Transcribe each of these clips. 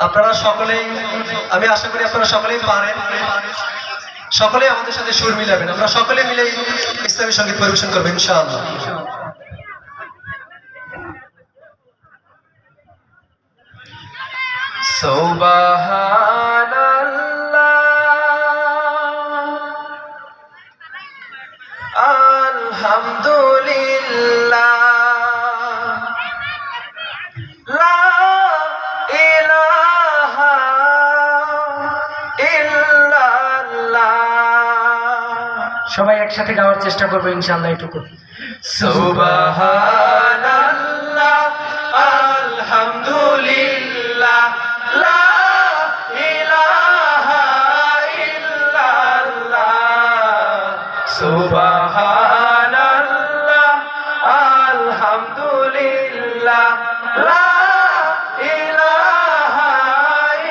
আপনারা সকলেই, আমি আশা করি আপনারা সকলেই পারেন, সকলেই আমাদের সাথে সুর মিলাবেন। আমরা সকলে মিলে ইসলামী সঙ্গীত পরিবেশন করবো ইনশাআল্লাহ। সুবহানাল্লাহ আলহামদুলিল্লাহ লা ইলাহা ইল্লাল্লাহ। সবাই একসাথে গাওয়ার চেষ্টা করবো ইনশাআল্লাহ এটুকু। সুবহানাল্লাহ আলহামদুলিল্লাহ লা ইলাহা ইল্লাল্লাহ। সুবহানাল্লাহ আলহামদুলিল্লাহ লা ইলাহা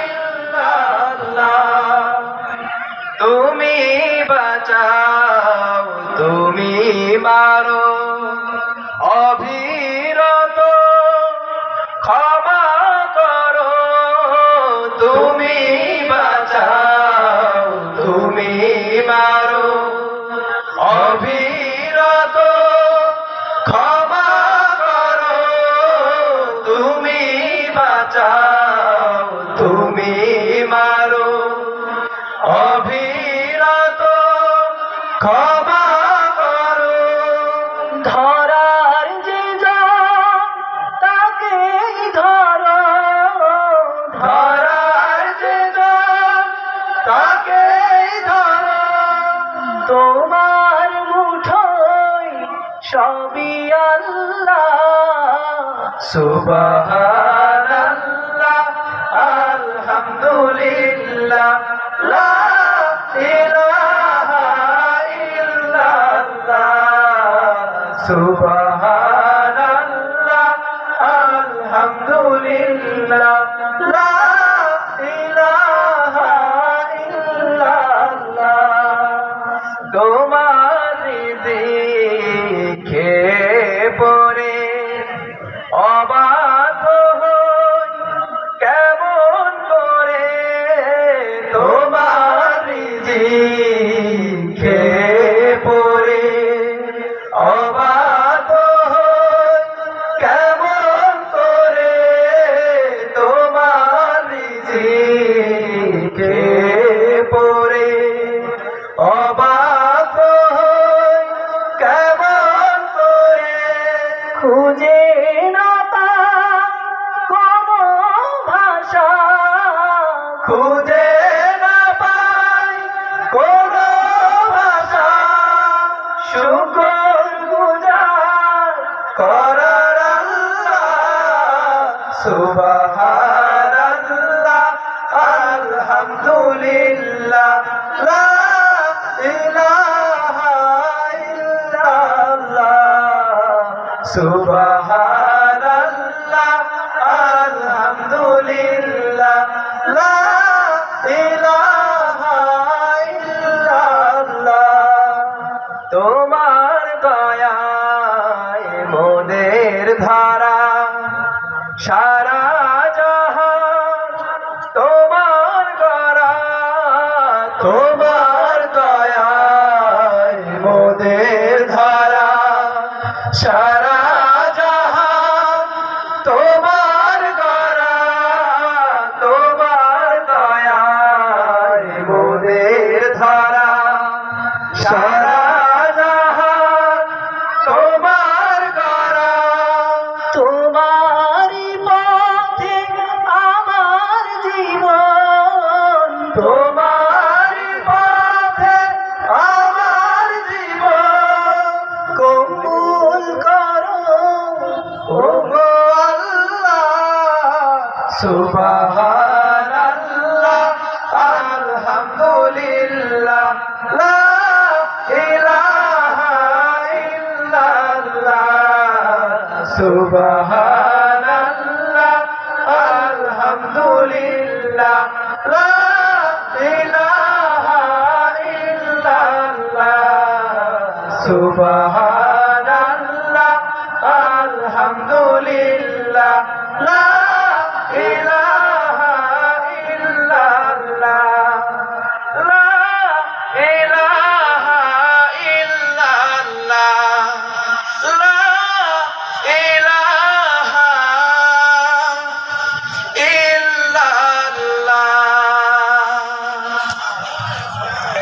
ইল্লাল্লাহ। তুমি বাঁচাও, তুমি মারো, অবিরত ক্ষমা করো। তুমি বাঁচাও, তুমি মারো, অবিরত ক্ষমা করো। তুমি বাঁচাও, তুমি মারো, অবিরত ক্ষমা করো। ধরার যে যান তাকেই ধরো, ধরার যে যান তাকেই ধরো। তোমার মুঠোয় সবই আল্লাহ। সুবহানাল্লাহ আলহামদুলিল্লাহ লা ইলাহা ইল্লাল্লাহ। সুবহানাল্লাহ আলহামদুলিল্লাহ লা ইলাহা ইল্লাল্লাহ। তোমার রিজিকে পড়ে অবাক হই কেমন করে। তোমার রিজিকে পড়ে অবাক হই কেমন করে। তোমার রিজিকে পড়ে অবাক হই কেমন করে। খুঁজে না পাই কোনো ভাষা, খুঁজে না পাই কোনো ভাষা। শুকর গুজার করার আল্লাহ। সুবহানাল্লাহ আলহামদুলিল্লাহ লা ইলাহা ইল্লাল্লাহ। সুবহানাল্লাহ আলহামদুলিল্লাহ লা ইলাহা ইল্লাল্লাহ। তোমার দয়ায় মোদের ধারা সারা জাহান তোমার গড়া। তোমার দয়ায় মোদের ধারা সারা জাহান তোমার গড়া। তোমার দয়ায় মোদের ধারা সারা জাহান তোমার গড়া। তোমারই পথে আমার জীবন, তোমার পথে আমার জীবন। কবুল করো ওগো আল্লাহ। সুবহানাল্লাহ আলহামদুলিল্লাহ লা ইলাহা ইল্লাল্লাহ। সুবহানাল্লাহ আলহামদুলিল্লাহ লা ইলাহা ইল্লাল্লাহ। সুবহানাল্লাহ